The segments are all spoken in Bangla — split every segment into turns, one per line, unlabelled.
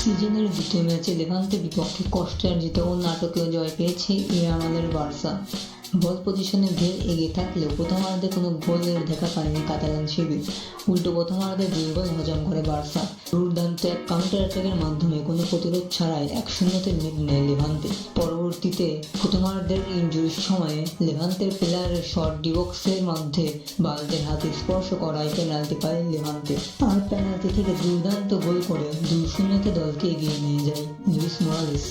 সিজনের দ্বিতীয় ম্যাচে লেভান্তের বিপক্ষে কষ্টার্জিত ও নাটকীয় জয় পেয়েছে ইয়ামালের বার্সা। বল পজিশনে ঢের এগিয়ে থাকলেও প্রথমার্ধে কোনো গোলের দেখা পায়নি কাতালান শিবির। উল্টো প্রথমার্ধে 2 গোল হজম করে বার্সা। দুর্দান্ত এক কাউন্টার অ্যাটাকের মাধ্যমে কোনো প্রতিরোধ ছাড়াই 1-0 লিড নেয় লেভান্তে। পরবর্তীতে প্রথমার্ধের ইনজুরির সময়ে লেভান্তের প্লেয়ারের শট ডিবক্সের মধ্যে বালদের হাতে স্পর্শ করায় পেনাল্টি পায় লেভান্তে। আর পেনাল্টি থেকে দুর্দান্ত গোল করে 2-0 দলকে এগিয়ে নিয়ে যায় লুইস মোরালেস।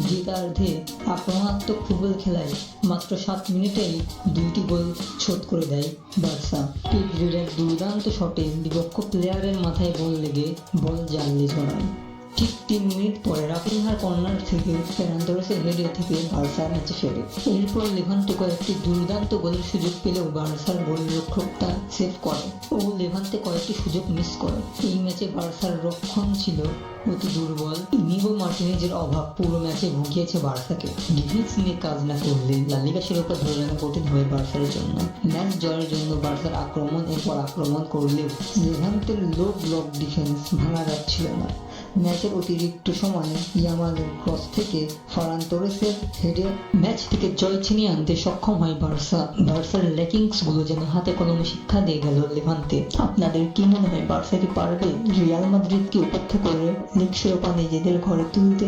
দ্বিতীয়ার্ধে আক্রমণাত্মক ফুটবল খেলায় মাত্র 7 মিনিটেই 2টি গোল শোধ করে দেয় বার্সা। পিডরির দুর্দান্ত শটে বিপক্ষ প্লেয়ারের মাথায় বল লেগে বল জানলে জড়ায়। ঠিক 3 মিনিট পরে রাফিনহার কর্নার থেকে ফেরান তোরেসের হেডে থেকে বার্সা ম্যাচে ফেরে। এরপর লেভান্তে কয়েকটি দুর্দান্ত গোলের সুযোগ পেলেও বার্সার গোলরক্ষক তা সেভ করে ও লেভান্তে কয়েকটি সুযোগ মিস করে। এই ম্যাচে বার্সার রক্ষণ ছিল অতি দুর্বল। ইনিগো মার্টিনেজের অভাব পুরো ম্যাচে ভুগিয়েছে বার্সাকে। ডিফেন্স নিয়ে কাজ না করলে লা লিগা শিরোপা ধরে রাখা কঠিন হবে বার্সার জন্য। ম্যাচ জয়ের জন্য বার্সার আক্রমণ এরপর আক্রমণ করলেও লেভান্তের লো ব্লক ডিফেন্স ভাঙা যাচ্ছিল না। ম্যাচের অতিরিক্ত সময়ে ইয়ামালের ক্রস থেকে ফেরান তোরেসের হেডে ম্যাচ থেকে জয় ছিনিয়ে আনতে সক্ষম হয় বার্সা। বার্সার ল্যাকিংসগুলো যেন হাতে কলমে শিক্ষা দিয়ে গেল লেভান্তে। আপনাদের কি মনে হয়, বার্সা কি পারবে রিয়াল মাদ্রিদকে উপেক্ষা করে লিগ শিরোপা নিজেদের ঘরে তুলতে?